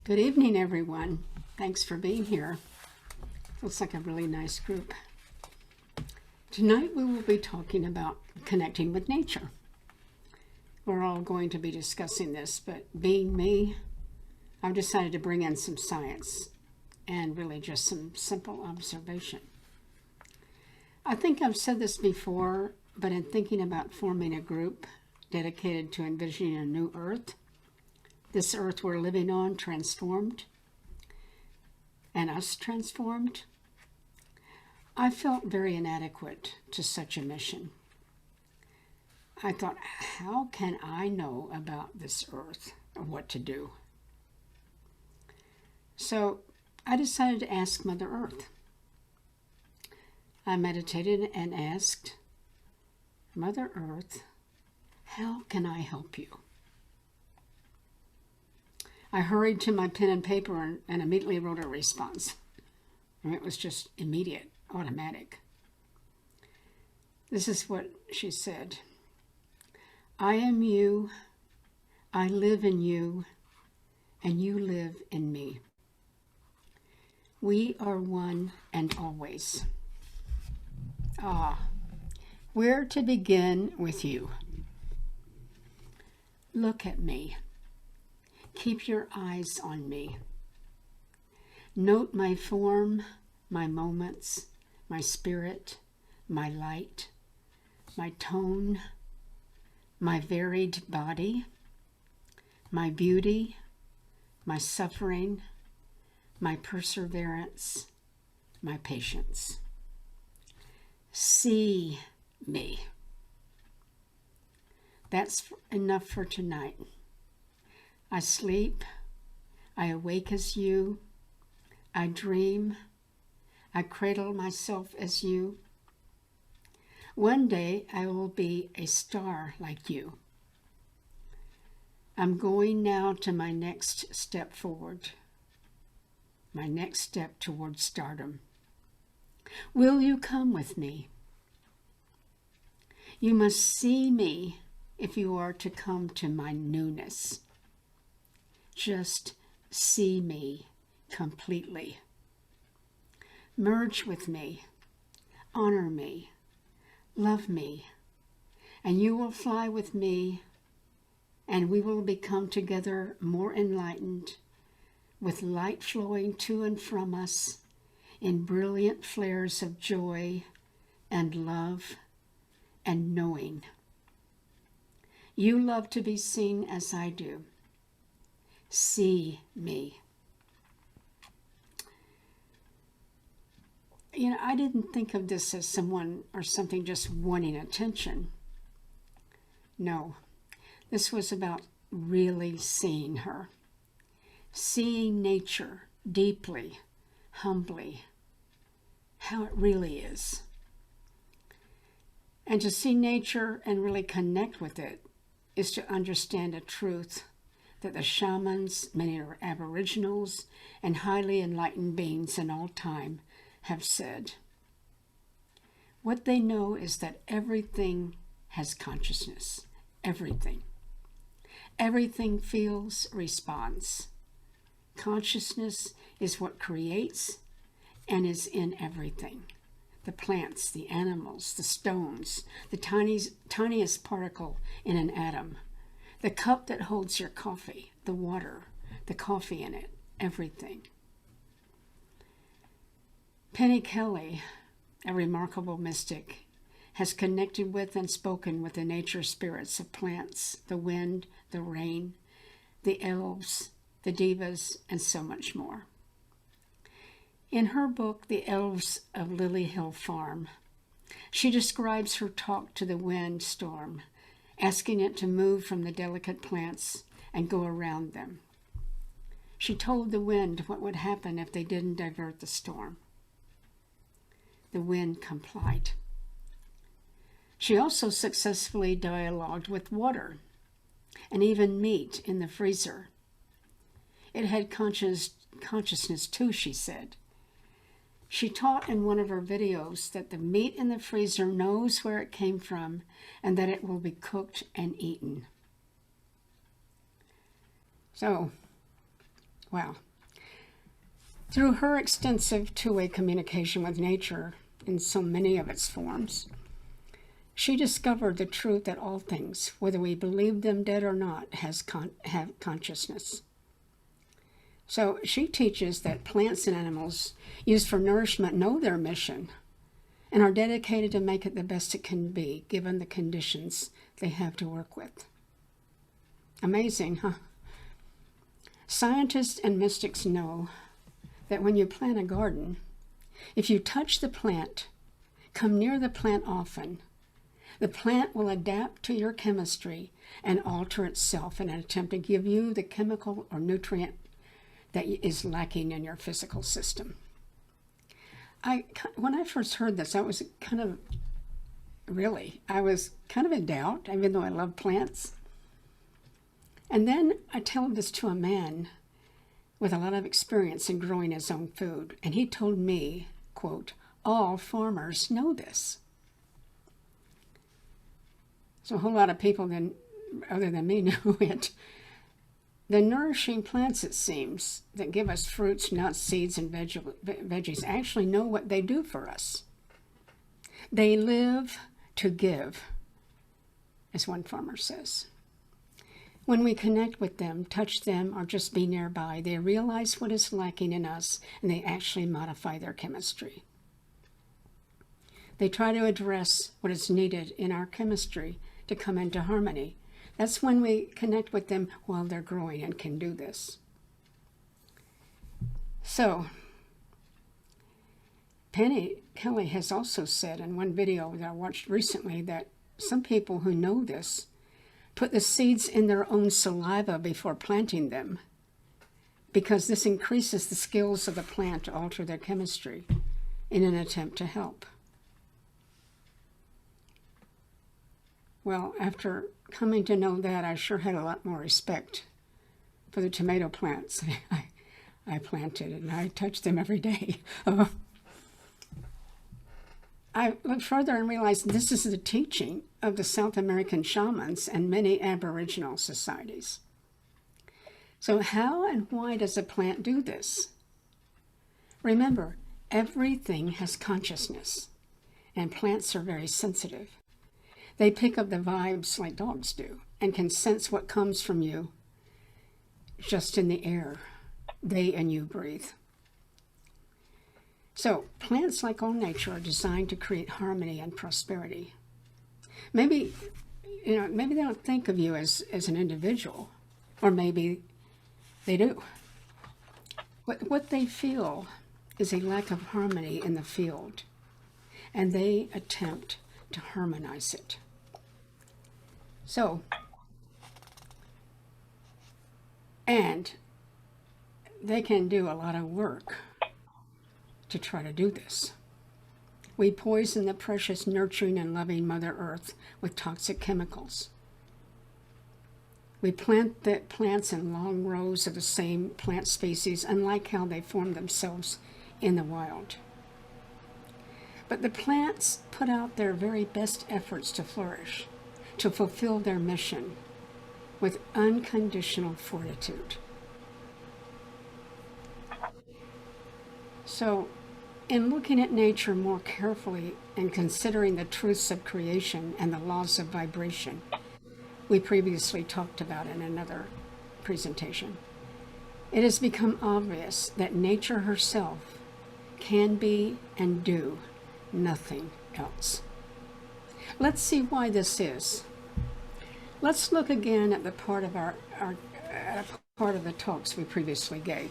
Good evening, everyone. Thanks for being here. Looks like a really nice group. Tonight we will be talking about connecting with nature. We're all going to be discussing this, but being me, I've decided to bring in some science and really just some simple observation. I think I've said this before, but in thinking about forming a group dedicated to envisioning a new earth, this earth we're living on transformed, and us transformed, I felt very inadequate to such a mission. I thought, how can I know about this earth or what to do? So I decided to ask Mother Earth. I meditated and asked, Mother Earth, how can I help you? I hurried to my pen and paper and immediately wrote a response. And it was just immediate, automatic. This is what she said. I am you, I live in you, and you live in me. We are one and always. Where to begin with you? Look at me. Keep your eyes on me. Note my form, my moments, my spirit, my light, my tone, my varied body, my beauty, my suffering, my perseverance, my patience. See me. That's enough for tonight. I sleep, I awake as you, I dream, I cradle myself as you. One day I will be a star like you. I'm going now to my next step forward, my next step towards stardom. Will you come with me? You must see me if you are to come to my newness. Just see me completely. Merge with me, honor me, love me, and you will fly with me, and we will become together more enlightened, with light flowing to and from us in brilliant flares of joy and love and knowing. You love to be seen as I do. See me. I didn't think of this as someone or something just wanting attention. No, this was about really seeing her. Seeing nature deeply, humbly, how it really is. And to see nature and really connect with it is to understand a truth that the shamans, many aboriginals, and highly enlightened beings in all time have said. What they know is that everything has consciousness. Everything. Everything feels, responds. Consciousness is what creates and is in everything. The plants, the animals, the stones, the tiniest particle in an atom. The cup that holds your coffee, the water, the coffee in it, everything. Penny Kelly, a remarkable mystic, has connected with and spoken with the nature spirits of plants, the wind, the rain, the elves, the devas, and so much more. In her book, The Elves of Lily Hill Farm, she describes her talk to the wind storm, asking it to move from the delicate plants and go around them. She told the wind what would happen if they didn't divert the storm. The wind complied. She also successfully dialogued with water and even meat in the freezer. It had consciousness too, she said. She taught in one of her videos that the meat in the freezer knows where it came from and that it will be cooked and eaten. So, Wow. Through her extensive two-way communication with nature in so many of its forms, she discovered the truth that all things, whether we believe them dead or not, have consciousness. So she teaches that plants and animals used for nourishment know their mission and are dedicated to make it the best it can be, given the conditions they have to work with. Amazing, huh? Scientists and mystics know that when you plant a garden, if you touch the plant, come near the plant often, the plant will adapt to your chemistry and alter itself in an attempt to give you the chemical or nutrient that is lacking in your physical system. When I first heard this, I was kind of in doubt, even though I love plants. And then I told this to a man with a lot of experience in growing his own food, and he told me, quote, all farmers know this. So a whole lot of people other than me know it. The nourishing plants, it seems, that give us fruits, nuts, seeds, and veggies actually know what they do for us. They live to give, as one farmer says. When we connect with them, touch them, or just be nearby, they realize what is lacking in us, and they actually modify their chemistry. They try to address what is needed in our chemistry to come into harmony. That's when we connect with them while they're growing and can do this. So, Penny Kelly has also said in one video that I watched recently that some people who know this put the seeds in their own saliva before planting them, because this increases the skills of the plant to alter their chemistry in an attempt to help. Well, after coming to know that, I sure had a lot more respect for the tomato plants I planted, and I touch them every day. I looked further and realized this is the teaching of the South American shamans and many Aboriginal societies. So how and why does a plant do this? Remember, everything has consciousness, and plants are very sensitive. They pick up the vibes like dogs do and can sense what comes from you just in the air they and you breathe. So plants, like all nature, are designed to create harmony and prosperity. Maybe they don't think of you as an individual, or maybe they do. What they feel is a lack of harmony in the field, and they attempt to harmonize it. So, and they can do a lot of work to try to do this. We poison the precious, nurturing, and loving Mother Earth with toxic chemicals. We plant the plants in long rows of the same plant species, unlike how they form themselves in the wild. But the plants put out their very best efforts to flourish, to fulfill their mission with unconditional fortitude. So, in looking at nature more carefully and considering the truths of creation and the laws of vibration we previously talked about in another presentation, it has become obvious that nature herself can be and do nothing else. Let's see why this is. Let's look again at the part of part of the talks we previously gave.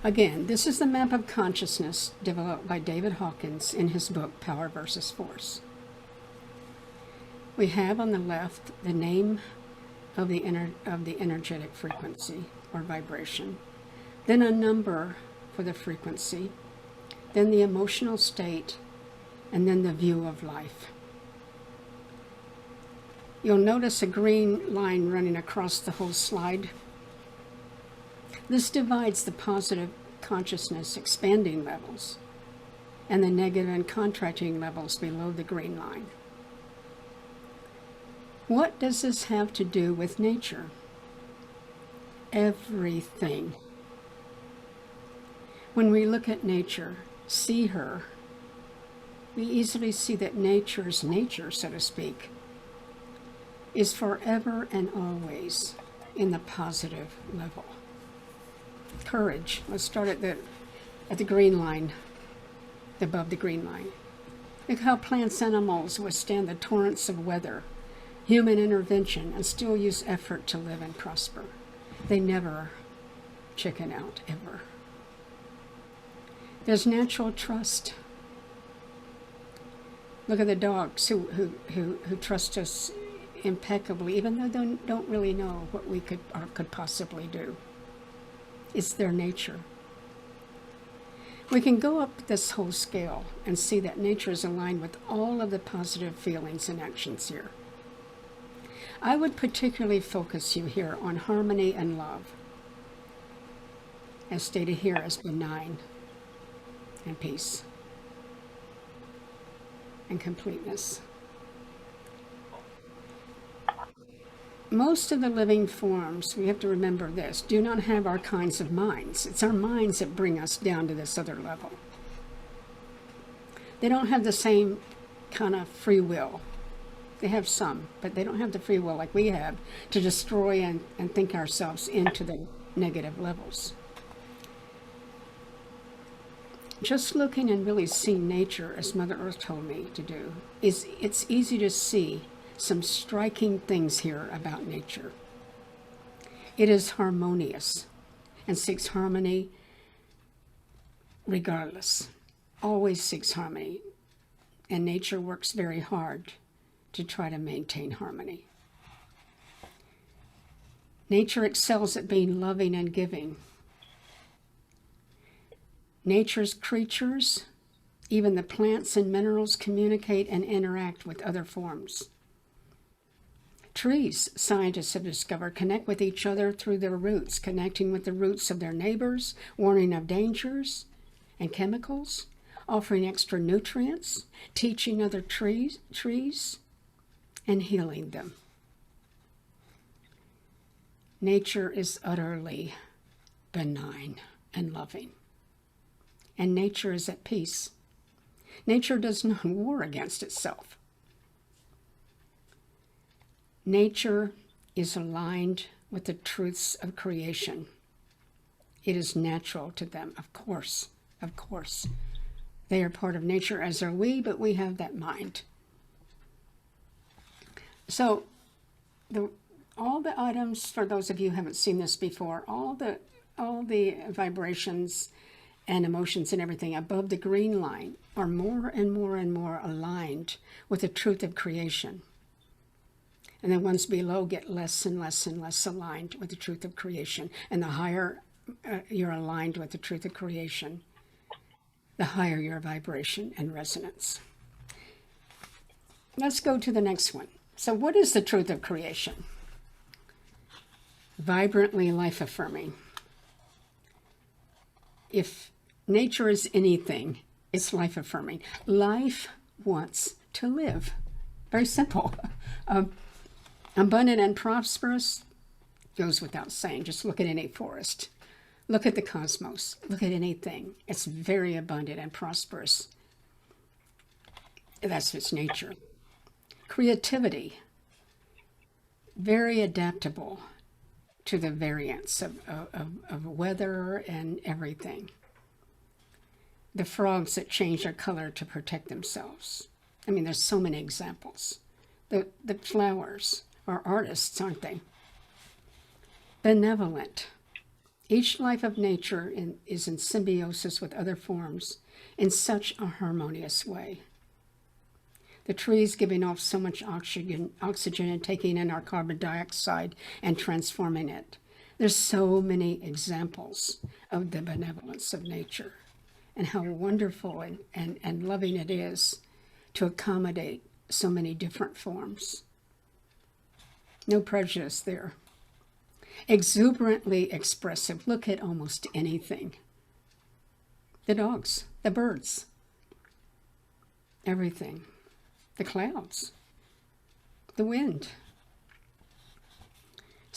Again, this is the map of consciousness developed by David Hawkins in his book, Power versus Force. We have on the left the name of the energetic frequency or vibration, then a number for the frequency, then the emotional state, and then the view of life. You'll notice a green line running across the whole slide. This divides the positive consciousness expanding levels and the negative and contracting levels below the green line. What does this have to do with nature? everything. When we look at nature, see her, we easily see that nature's nature, so to speak, is forever and always in the positive level. Courage. Let's start at the green line, above the green line. Look how plants, animals withstand the torrents of weather, human intervention, and still use effort to live and prosper. They never chicken out, ever. There's natural trust. Look at the dogs who trust us impeccably, even though they don't really know what we could possibly do. It's their nature. We can go up this whole scale and see that nature is aligned with all of the positive feelings and actions here. I would particularly focus you here on harmony and love, as stated here as benign, and peace, and completeness. Most of the living forms, we have to remember this, do not have our kinds of minds. It's our minds that bring us down to this other level. They don't have the same kind of free will. They have some, but they don't have the free will like we have to destroy and think ourselves into the negative levels. Just looking and really seeing nature, as Mother Earth told me to do, it's easy to see some striking things here about nature. It is harmonious and seeks harmony regardless. Always seeks harmony. And nature works very hard to try to maintain harmony. Nature excels at being loving and giving. Nature's creatures, even the plants and minerals, communicate and interact with other forms. Trees, scientists have discovered, connect with each other through their roots, connecting with the roots of their neighbors, warning of dangers and chemicals, offering extra nutrients, teaching other trees, and healing them. Nature is utterly benign and loving. And nature is at peace. Nature does not war against itself. Nature is aligned with the truths of creation. It is natural to them, of course, of course. They are part of nature, as are we, but we have that mind. So, all the items, for those of you who haven't seen this before, all the vibrations and emotions and everything above the green line are more and more and more aligned with the truth of creation. And the ones below get less and less and less aligned with the truth of creation. And the higher you're aligned with the truth of creation, the higher your vibration and resonance. Let's go to the next one. So what is the truth of creation? Vibrantly life-affirming. If nature is anything, it's life-affirming. Life wants to live. Very simple. Abundant and prosperous goes without saying. Just look at any forest. Look at the cosmos. Look at anything. It's very abundant and prosperous. That's its nature. Creativity. Very adaptable to the variance of weather and everything. The frogs that change their color to protect themselves. I mean, there's so many examples. The flowers are artists, aren't they? Benevolent. Each life of nature is in symbiosis with other forms in such a harmonious way. The trees giving off so much oxygen and taking in our carbon dioxide and transforming it. There's so many examples of the benevolence of nature and how wonderful and loving it is to accommodate so many different forms. No prejudice there. Exuberantly expressive. Look at almost anything. The dogs, the birds, everything. The clouds, the wind.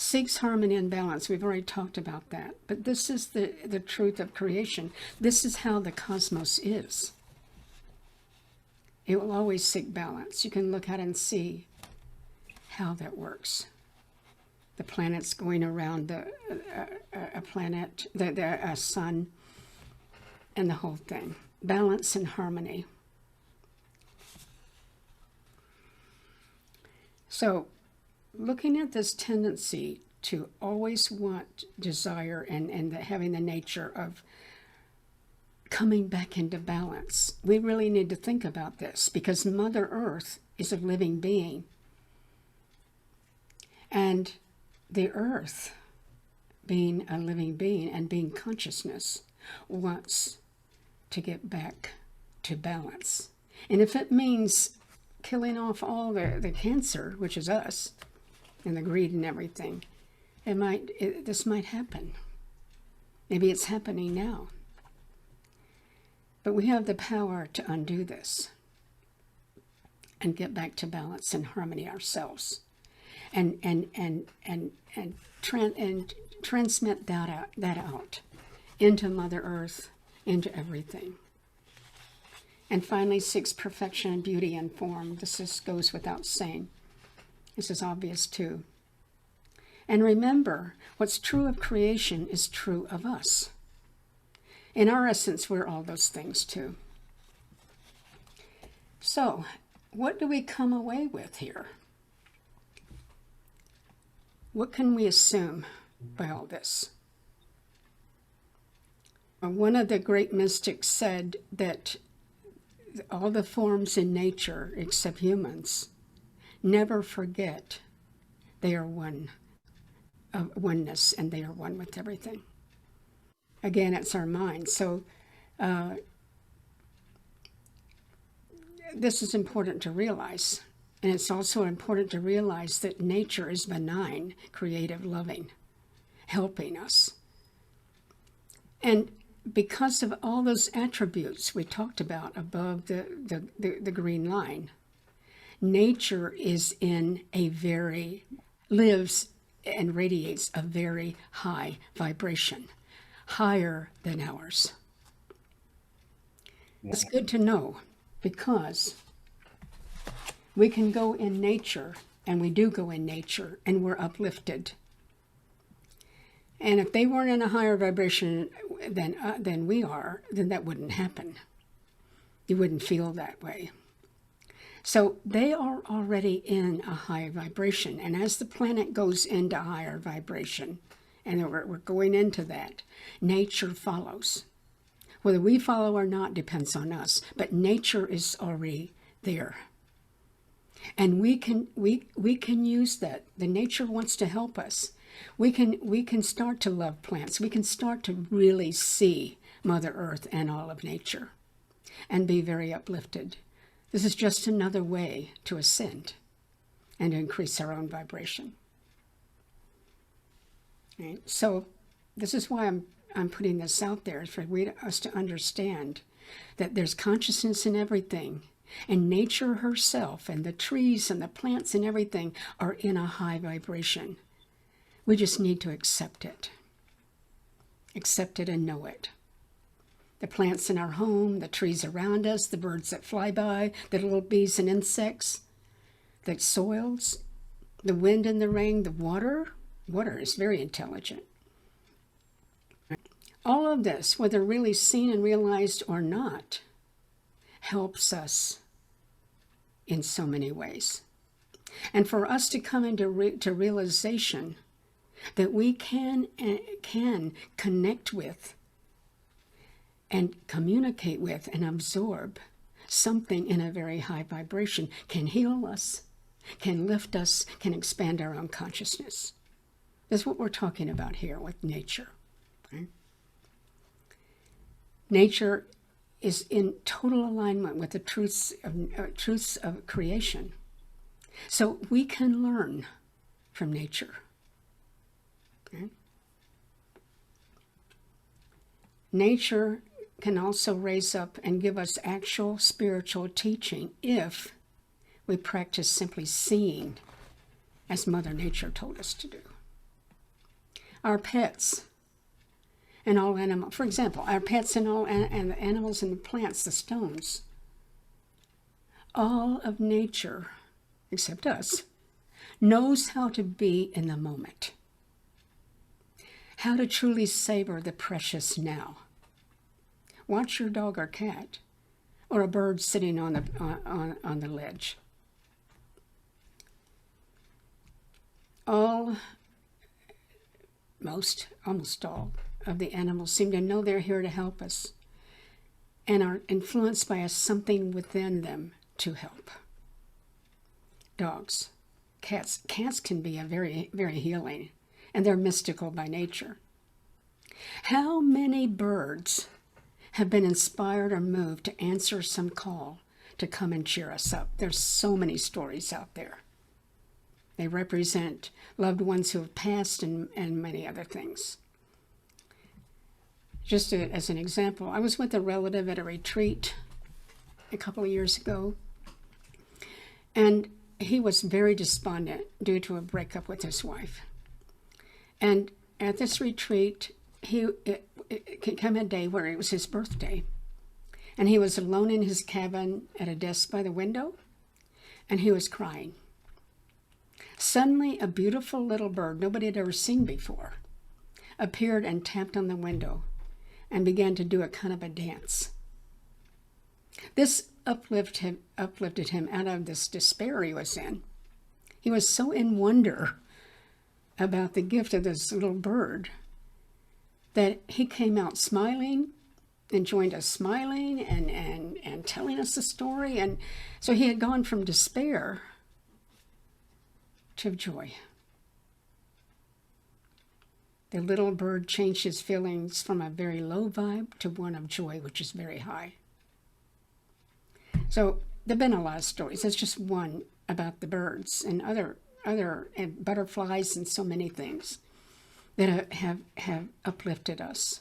seeks harmony and balance. We've already talked about that. But this is the truth of creation. This is how the cosmos is. It will always seek balance. You can look at it and see how that works. The planets going around a planet, the sun, and the whole thing. Balance and harmony. So, looking at this tendency to always want, desire, and having the nature of coming back into balance, we really need to think about this, because Mother Earth is a living being. And the Earth, being a living being and being consciousness, wants to get back to balance. And if it means killing off all the cancer, which is us, and the greed and everything, this might happen. Maybe it's happening now. But we have the power to undo this and get back to balance and harmony ourselves, and transmit that out into Mother Earth, into everything. And finally, seeks perfection and beauty and form. This just goes without saying. This is obvious too. And remember, what's true of creation is true of us. In our essence, we're all those things too. So, what do we come away with here? What can we assume by all this? One of the great mystics said that all the forms in nature, except humans, never forget they are one, of oneness, and they are one with everything. Again, it's our mind. So this is important to realize. And it's also important to realize that nature is benign, creative, loving, helping us. And because of all those attributes we talked about above the green line, nature is in lives and radiates a very high vibration, higher than ours. It's good to know, because we can go in nature, and we do go in nature, and we're uplifted. And if they weren't in a higher vibration than we are, then that wouldn't happen. You wouldn't feel that way. So they are already in a high vibration. And as the planet goes into higher vibration, and we're going into that, nature follows. Whether we follow or not depends on us, but nature is already there. And we can use that. The nature wants to help us. We can start to love plants. We can start to really see Mother Earth and all of nature and be very uplifted. This is just another way to ascend and to increase our own vibration. Right? So this is why I'm putting this out there, for us to understand that there's consciousness in everything. And nature herself and the trees and the plants and everything are in a high vibration. We just need to accept it. Accept it and know it. The plants in our home, the trees around us, the birds that fly by, the little bees and insects, the soils, the wind and the rain, the water. Water is very intelligent. All of this, whether really seen and realized or not, helps us in so many ways. And for us to come into realization that we can connect with and communicate with and absorb something in a very high vibration, can heal us, can lift us, can expand our own consciousness. That's what we're talking about here with nature. Right? Nature is in total alignment with the truths of creation. So we can learn from nature. Okay? Nature can also raise up and give us actual spiritual teaching if we practice simply seeing as Mother Nature told us to do. Our pets and all animals, for example, our pets and all and the animals and the plants, the stones, all of nature, except us, knows how to be in the moment, how to truly savor the precious now. Watch your dog or cat, or a bird sitting on the ledge. Almost all of the animals seem to know they're here to help us and are influenced by something within them to help. Dogs, cats can be a very, very healing, and they're mystical by nature. How many birds have been inspired or moved to answer some call to come and cheer us up? There's so many stories out there. They represent loved ones who have passed and many other things. Just as an example, I was with a relative at a retreat a couple of years ago, and he was very despondent due to a breakup with his wife. And at this retreat, it came a day where it was his birthday, and he was alone in his cabin at a desk by the window, and he was crying. Suddenly, a beautiful little bird nobody had ever seen before appeared and tapped on the window and began to do a kind of a dance. This uplifted him out of this despair he was in. He was so in wonder about the gift of this little bird that he came out smiling and joined us smiling and telling us the story. And so he had gone from despair to joy. The little bird changed his feelings from a very low vibe to one of joy, which is very high. So there have been a lot of stories. That's just one about the birds and other and butterflies and so many things that have uplifted us.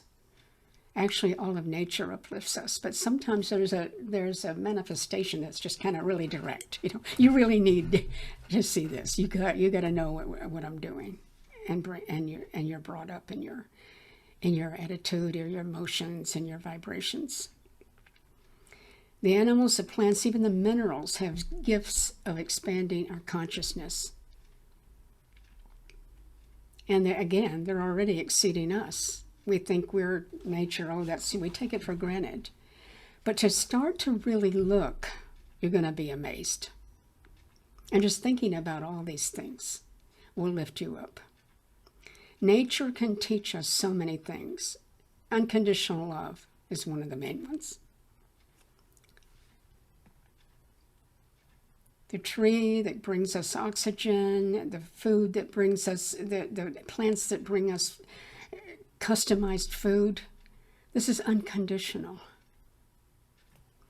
Actually, all of nature uplifts us, but sometimes there's a manifestation that's just kind of really direct. You really need to see this. You got to know what I'm doing, and you're brought up in your attitude, or your emotions, and your vibrations. The animals, the plants, even the minerals have gifts of expanding our consciousness. And they're already exceeding us. We think we're nature, we take it for granted. But to start to really look, you're going to be amazed. And just thinking about all these things will lift you up. Nature can teach us so many things. Unconditional love is one of the main ones. The tree that brings us oxygen, the food that brings us, the plants that bring us customized food. This is unconditional.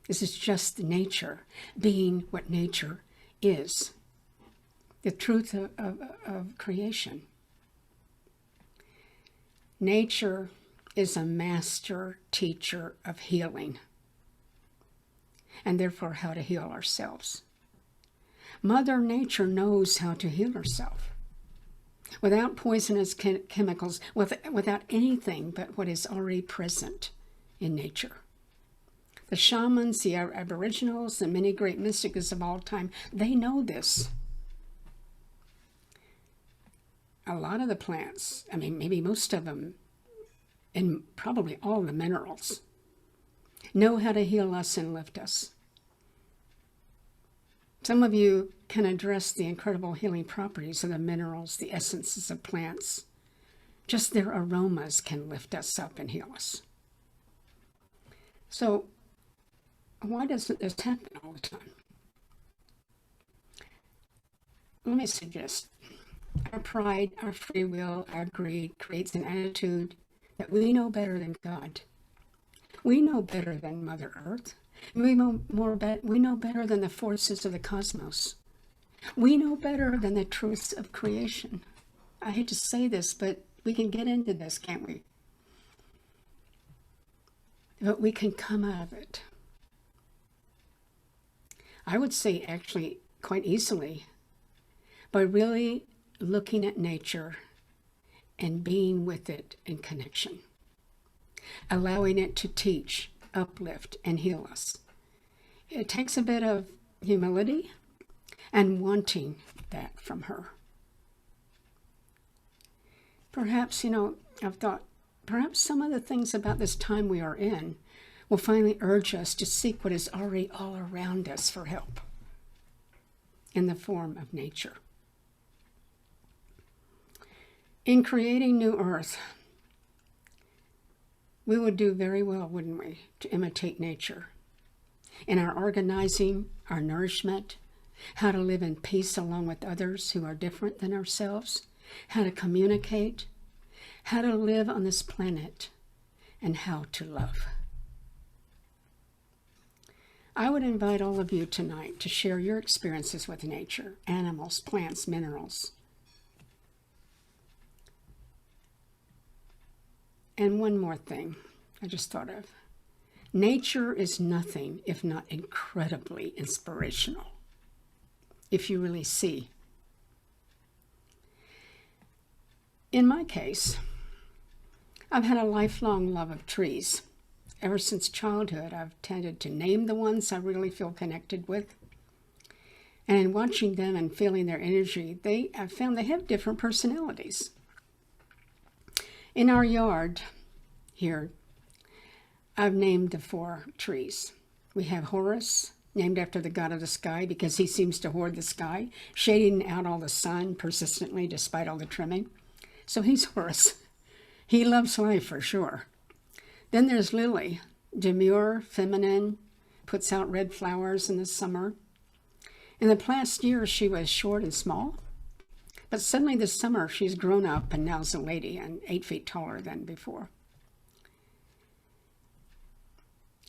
This is just nature being what nature is. The truth of creation. Nature is a master teacher of healing, and therefore how to heal ourselves. Mother Nature knows how to heal herself without poisonous chemicals, without anything but what is already present in nature. The shamans, the aboriginals, the many great mystics of all time, they know this. A lot of the plants, maybe most of them, and probably all the minerals, know how to heal us and lift us. Some of you can address the incredible healing properties of the minerals, the essences of plants. Just their aromas can lift us up and heal us. So, why doesn't this happen all the time? Let me suggest, our pride, our free will, our greed creates an attitude that we know better than God. We know better than Mother Earth. We know better than the forces of the cosmos. We know better than the truths of creation. I hate to say this, but we can get into this, can't we? But we can come out of it. I would say actually quite easily by really looking at nature and being with it in connection, allowing it to teach, uplift, and heal us. It takes a bit of humility and wanting that from her. Perhaps, I've thought, perhaps some of the things about this time we are in will finally urge us to seek what is already all around us for help in the form of nature. In creating New Earth, we would do very well, wouldn't we, to imitate nature in our organizing, our nourishment, how to live in peace along with others who are different than ourselves, how to communicate, how to live on this planet, and how to love. I would invite all of you tonight to share your experiences with nature, animals, plants, minerals. And one more thing I just thought of. Nature is nothing if not incredibly inspirational, if you really see. In my case, I've had a lifelong love of trees. Ever since childhood, I've tended to name the ones I really feel connected with. And in watching them and feeling their energy, I've found they have different personalities. In our yard here, I've named the 4 trees. We have Horus, named after the god of the sky because he seems to hoard the sky, shading out all the sun persistently despite all the trimming. So he's Horus. He loves life for sure. Then there's Lily, demure, feminine, puts out red flowers in the summer. In the past year, she was short and small, but suddenly this summer, she's grown up and now's a lady and 8 feet taller than before.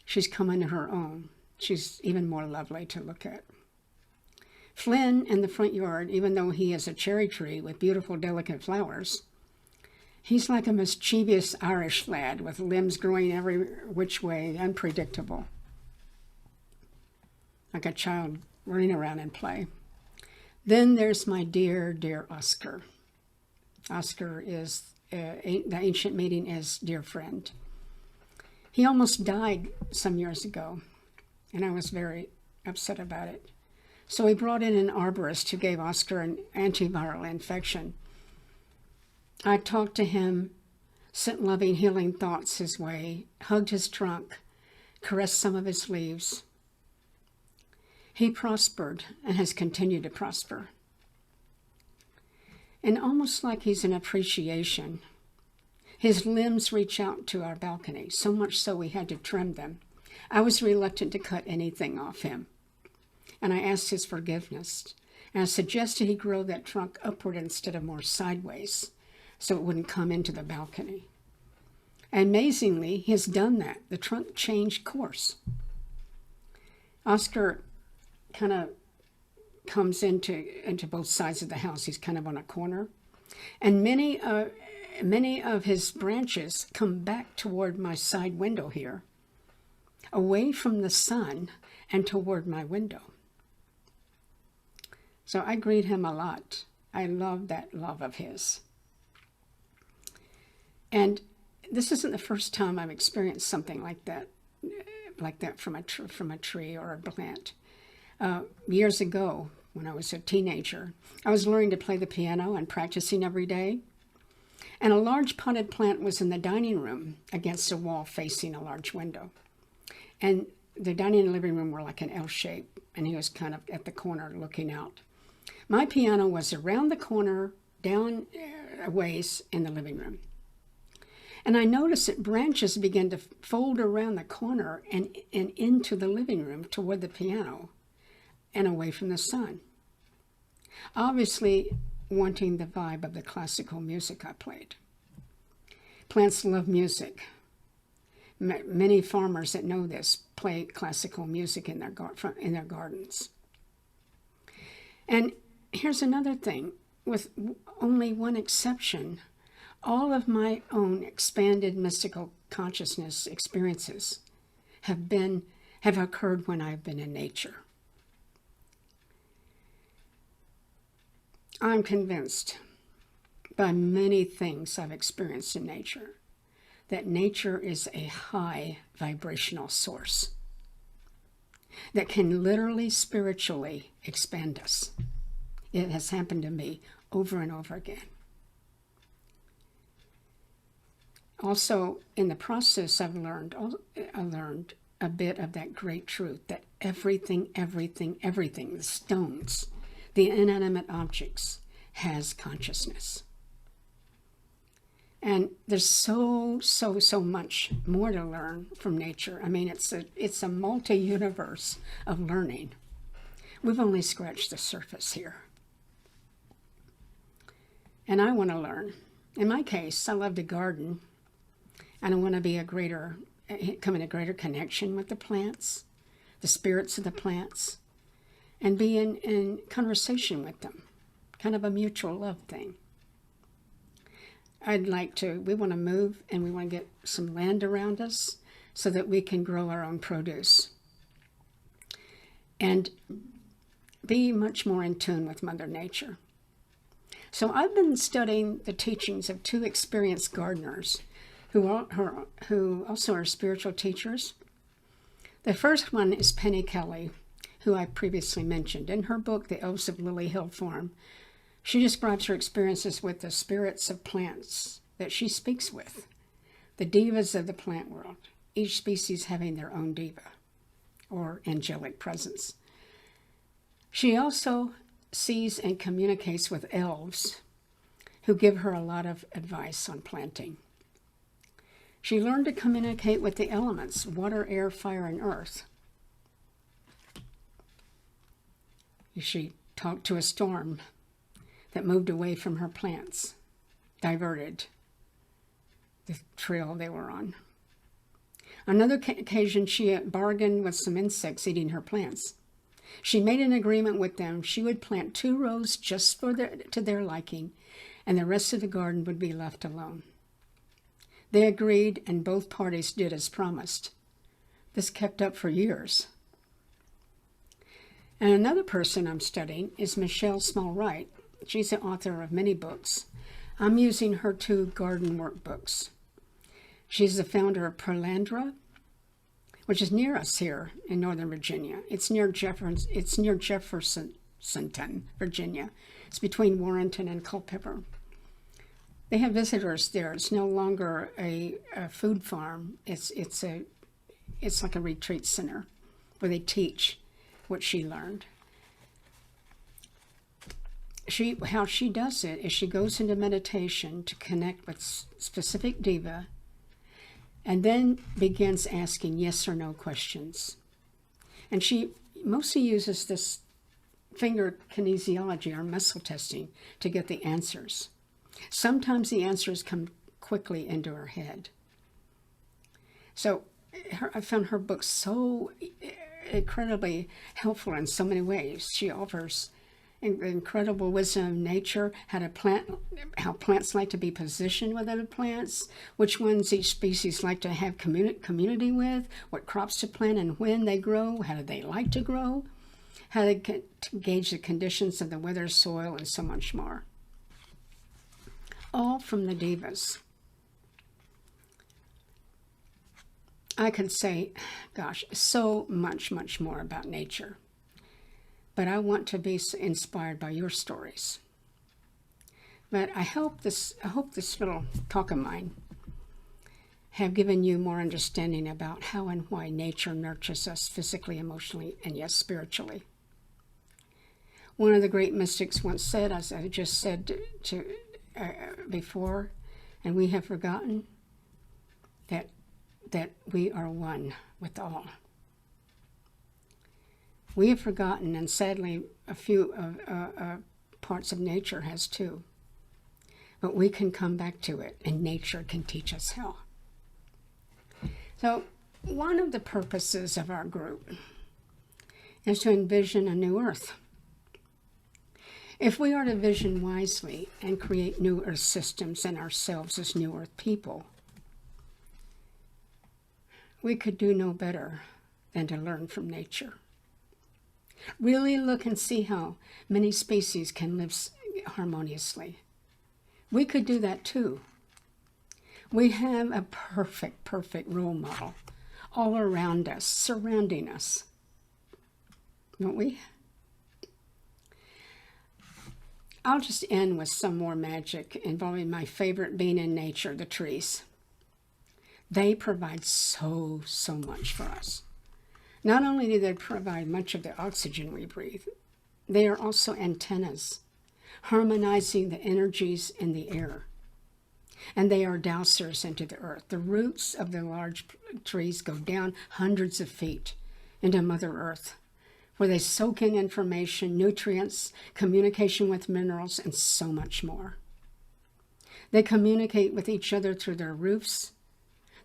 She's come into her own. She's even more lovely to look at. Flynn in the front yard, even though he is a cherry tree with beautiful, delicate flowers, he's like a mischievous Irish lad with limbs growing every which way, unpredictable. Like a child running around in play. Then there's my dear, dear Oscar. Oscar is, the ancient meaning is dear friend. He almost died some years ago, and I was very upset about it. So we brought in an arborist who gave Oscar an antiviral infection. I talked to him, sent loving, healing thoughts his way, hugged his trunk, caressed some of his leaves. He prospered and has continued to prosper. And almost like he's an appreciation, his limbs reach out to our balcony, so much so we had to trim them. I was reluctant to cut anything off him, and I asked his forgiveness, and I suggested he grow that trunk upward instead of more sideways, so it wouldn't come into the balcony. Amazingly, he has done that. The trunk changed course. Oscar kind of comes into both sides of the house. He's kind of on a corner. And many of his branches come back toward my side window here, away from the sun and toward my window. So I greet him a lot. I love that love of his. And this isn't the first time I've experienced something like that from a tree or a plant. Years ago, when I was a teenager, I was learning to play the piano and practicing every day. And a large potted plant was in the dining room against a wall facing a large window. And the dining and living room were like an L shape, and he was kind of at the corner looking out. My piano was around the corner, down a ways in the living room. And I noticed that branches began to fold around the corner and into the living room toward the piano and away from the sun. Obviously, wanting the vibe of the classical music I played. Plants love music. Many farmers that know this play classical music in their gardens. And here's another thing, with only one exception, all of my own expanded mystical consciousness experiences have occurred when I've been in nature. I'm convinced, by many things I've experienced in nature, that nature is a high vibrational source that can literally spiritually expand us. It has happened to me over and over again. Also, in the process, I learned a bit of that great truth that everything, the stones, the inanimate objects, has consciousness. And there's so much more to learn from nature. I mean, it's a multi-universe of learning. We've only scratched the surface here. And I want to learn. In my case, I love to garden, and I want to come in a greater connection with the plants, the spirits of the plants, and be in conversation with them, kind of a mutual love thing. We want to move, and we want to get some land around us so that we can grow our own produce and be much more in tune with Mother Nature. So I've been studying the teachings of two experienced gardeners who also are spiritual teachers. The first one is Penny Kelly, who I previously mentioned. In her book, The Elves of Lily Hill Farm, she describes her experiences with the spirits of plants that she speaks with, the divas of the plant world, each species having their own diva or angelic presence. She also sees and communicates with elves who give her a lot of advice on planting. She learned to communicate with the elements, water, air, fire, and earth. She talked to a storm that moved away from her plants, diverted the trail they were on. Another occasion, she bargained with some insects eating her plants. She made an agreement with them. She would plant 2 rows just to their liking, and the rest of the garden would be left alone. They agreed, and both parties did as promised. This kept up for years. And another person I'm studying is Michelle Small-Wright. She's the author of many books. I'm using her 2 garden workbooks. She's the founder of Perlandra, which is near us here in Northern Virginia. It's near Jeffersonton, Virginia. It's between Warrenton and Culpeper. They have visitors there. It's no longer a food farm. It's like a retreat center where they teach what she learned. How she does it is she goes into meditation to connect with specific diva, and then begins asking yes or no questions. And she mostly uses this finger kinesiology or muscle testing to get the answers. Sometimes the answers come quickly into her head. So I found her book so incredibly helpful in so many ways. She offers incredible wisdom of nature, how plants like to be positioned with other plants, which ones each species like to have community with, what crops to plant and when they grow, how do they like to grow, how they can gauge the conditions of the weather, soil, and so much more. All from the divas. I could say, gosh, so much more about nature. But I want to be inspired by your stories. But I hope this little talk of mine have given you more understanding about how and why nature nurtures us physically, emotionally, and yes, spiritually. One of the great mystics once said, as I just said before, and we have forgotten, that we are one with all. We have forgotten, and sadly, a few parts of nature has too. But we can come back to it, and nature can teach us how. So, one of the purposes of our group is to envision a new earth. If we are to vision wisely and create new earth systems and ourselves as new earth people, we could do no better than to learn from nature. Really look and see how many species can live harmoniously We could do that too. We have a perfect role model all around us, surrounding us, don't we? I'll just end with some more magic involving my favorite being in nature, the trees. They provide so much for us. Not only do they provide much of the oxygen we breathe, they are also antennas, harmonizing the energies in the air. And they are dowsers into the earth. The roots of the large trees go down hundreds of feet into Mother Earth, where they soak in information, nutrients, communication with minerals, and so much more. They communicate with each other through their roots.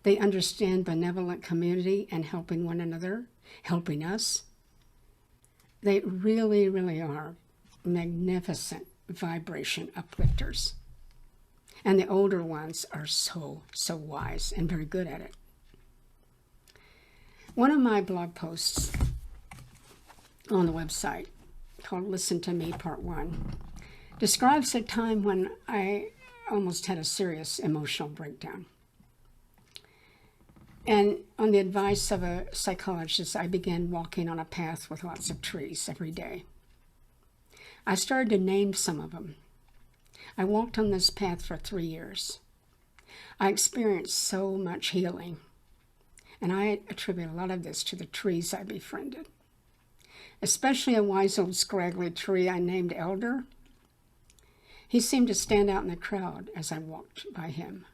They understand benevolent community and helping one another, helping us. They really are magnificent vibration uplifters. And the older ones are so wise and very good at it. One of my blog posts on the website, called Listen to Me Part 1, describes a time when I almost had a serious emotional breakdown. And on the advice of a psychologist, I began walking on a path with lots of trees every day. I started to name some of them. I walked on this path for 3 years. I experienced so much healing, and I attribute a lot of this to the trees I befriended, especially a wise old scraggly tree I named Elder. He seemed to stand out in the crowd as I walked by him,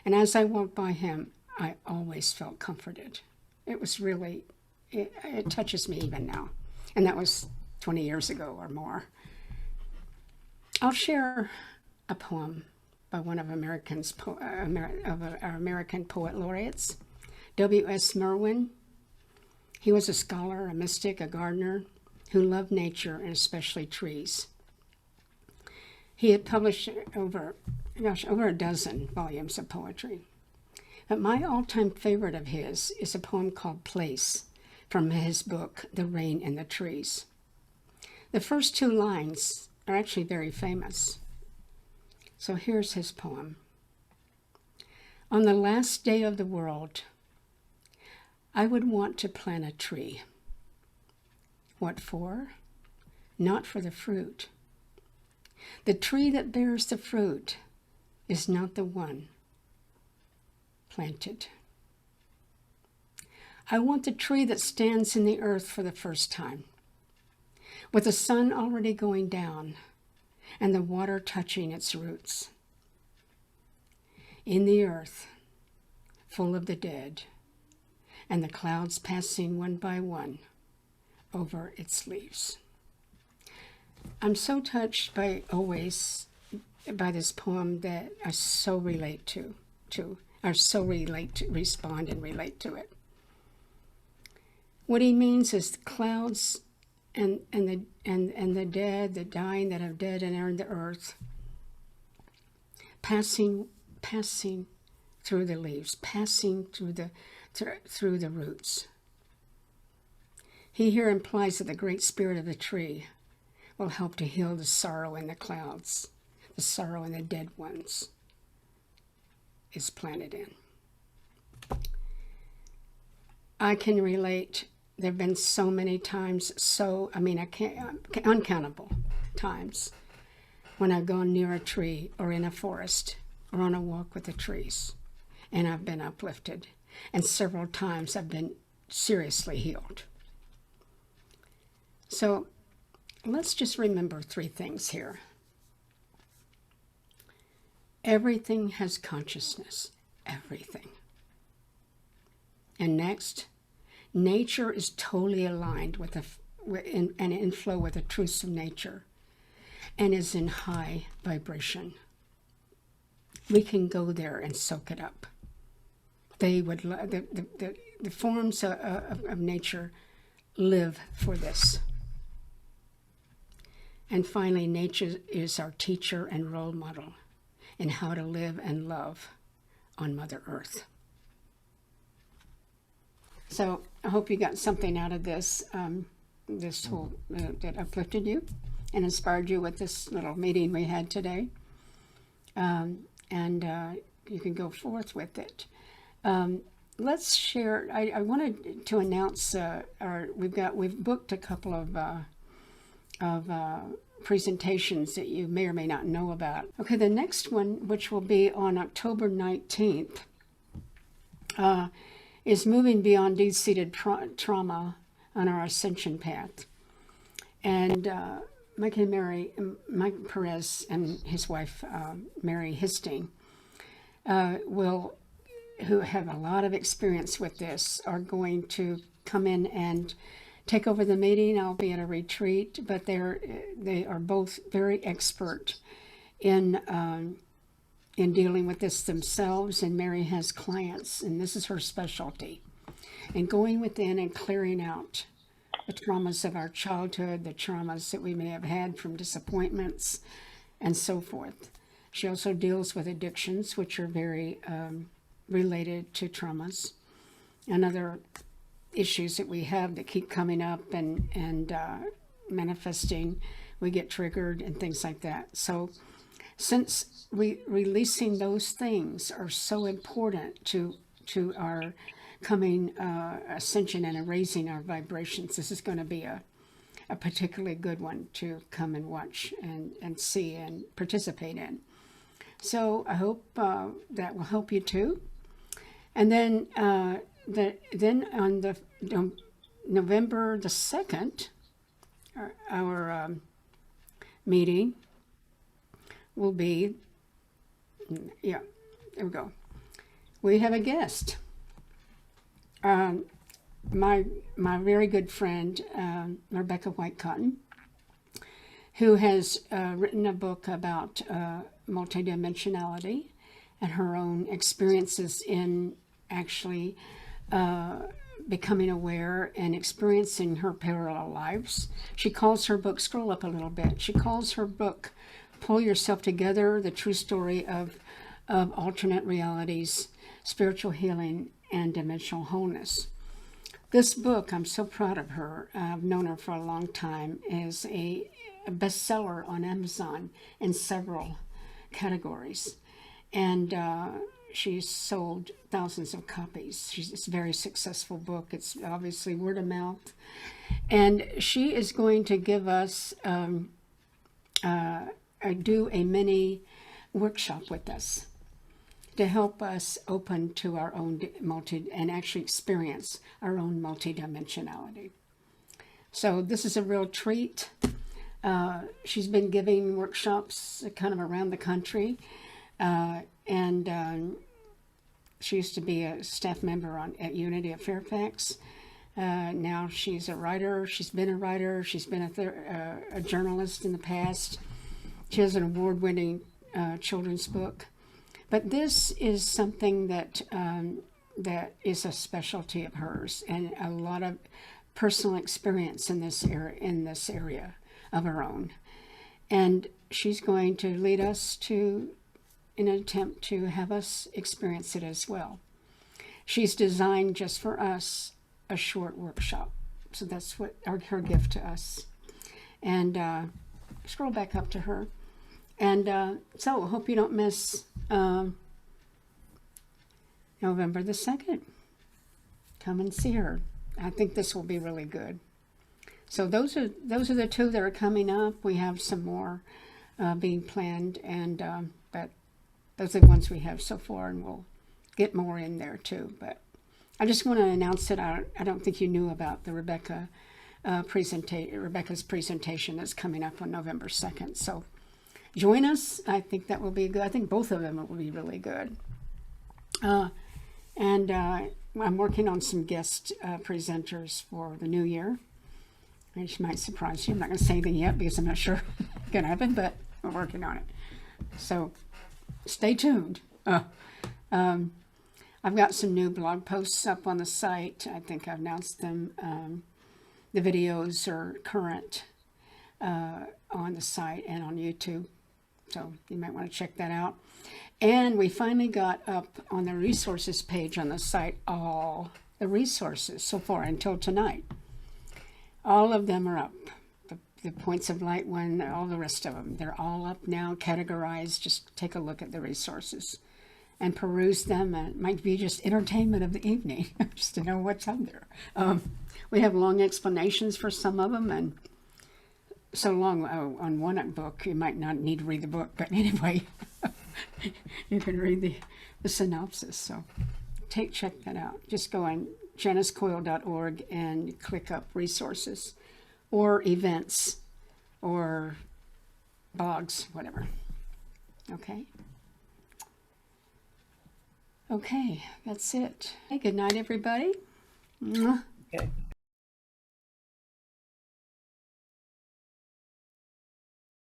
and as I walked by him, I always felt comforted. It was really, it touches me even now, and that was 20 years ago or more. I'll share a poem by one of our American poet laureates, W.S. Merwin. He was a scholar, a mystic, a gardener who loved nature and especially trees. He had published over a dozen volumes of poetry. But my all-time favorite of his is a poem called Place from his book, The Rain in the Trees. The first 2 lines are actually very famous. So here's his poem. On the last day of the world, I would want to plant a tree. What for? Not for the fruit. The tree that bears the fruit is not the one planted. I want the tree that stands in the earth for the first time, with the sun already going down and the water touching its roots. In the earth, full of the dead, and the clouds passing one by one over its leaves. I'm so touched by this poem that I so relate to respond and relate to it. What he means is the clouds and the dead, the dying that have dead and are in the earth, passing through the leaves, passing through the roots. He here implies that the great spirit of the tree will help to heal the sorrow in the clouds, the sorrow in the dead ones is planted in. I can relate. There have been so many times, uncountable times when I've gone near a tree or in a forest or on a walk with the trees, and I've been uplifted. And several times I've been seriously healed. So let's just remember 3 things here. Everything has consciousness, everything. And next, nature is totally aligned with and in flow with the truths of nature and is in high vibration. We can go there and soak it up. They would the forms of nature live for this. And finally, nature is our teacher and role model in how to live and love on Mother Earth. So I hope you got something out of this, that uplifted you and inspired you with this little meeting we had today. and you can go forth with it. Let's share. I wanted to announce we've booked a couple of presentations that you may or may not know about. Okay, the next one, which will be on October 19th, is moving beyond deep-seated trauma on our ascension path. And Mike Perez and his wife, Mary Histine, who have a lot of experience with this, are going to come in and take over the meeting. I'll be at a retreat, but they are both very expert in dealing with this themselves, and Mary has clients, and this is her specialty. And going within and clearing out the traumas of our childhood, the traumas that we may have had from disappointments, and so forth. She also deals with addictions, which are very related to traumas, and other issues that we have that keep coming up and manifesting. We get triggered and things like that. So since releasing those things are so important to our coming ascension and raising our vibrations, this is going to be a particularly good one to come and watch and see and participate in. So I hope that will help you too. And then then on the November the 2nd, our meeting will be, there we go. We have a guest. My very good friend, Rebecca White-Cotton, who has written a book about multidimensionality and her own experiences in actually becoming aware and experiencing her parallel lives. She calls her book, scroll up a little bit, she calls her book Pull Yourself Together, the true story of alternate realities, spiritual healing, and dimensional wholeness. This book, I'm so proud of her, I've known her for a long time, is a bestseller on Amazon in several categories. And she's sold thousands of copies. It's a very successful book. It's obviously word of mouth. And she is going to give us, do a mini workshop with us to help us open to our own and actually experience our own multidimensionality. So this is a real treat. She's been giving workshops kind of around the country, and she used to be a staff member at Unity at Fairfax. Now she's a writer. She's been a writer. She's been a journalist in the past. She has an award-winning children's book. But this is something that is a specialty of hers, and a lot of personal experience in this area of her own. And she's going to lead us in an attempt to have us experience it as well. She's designed just for us a short workshop. So that's what her gift to us. And scroll back up to her. And so I hope you don't miss November the 2nd. Come and see her. I think this will be really good. So those are the two that are coming up. We have some more being planned, and but those are the ones we have so far, and we'll get more in there too. But I just want to announce that I don't think you knew about the Rebecca's presentation that's coming up on November 2nd. So join us. I think that will be good. I think both of them will be really good. And I'm working on some guest presenters for the new year. Which might surprise you. I'm not going to say anything yet because I'm not sure what's going to happen, but we're working on it. So stay tuned. I've got some new blog posts up on the site. I think I've announced them. The videos are current on the site and on YouTube. So you might want to check that out. And we finally got up on the resources page on the site all the resources so far until tonight. All of them are up. the Points of Light one, all the rest of them. They're all up now, categorized. Just take a look at the resources and peruse them. And it might be just entertainment of the evening, just to know what's on there. We have long explanations for some of them, and so long on one book, you might not need to read the book, but anyway, you can read the synopsis. So check that out. Just go on janicecoyle.org and click up resources or events or blogs, whatever. Okay. Okay, that's it. Hey, good night, everybody. Mwah. Okay.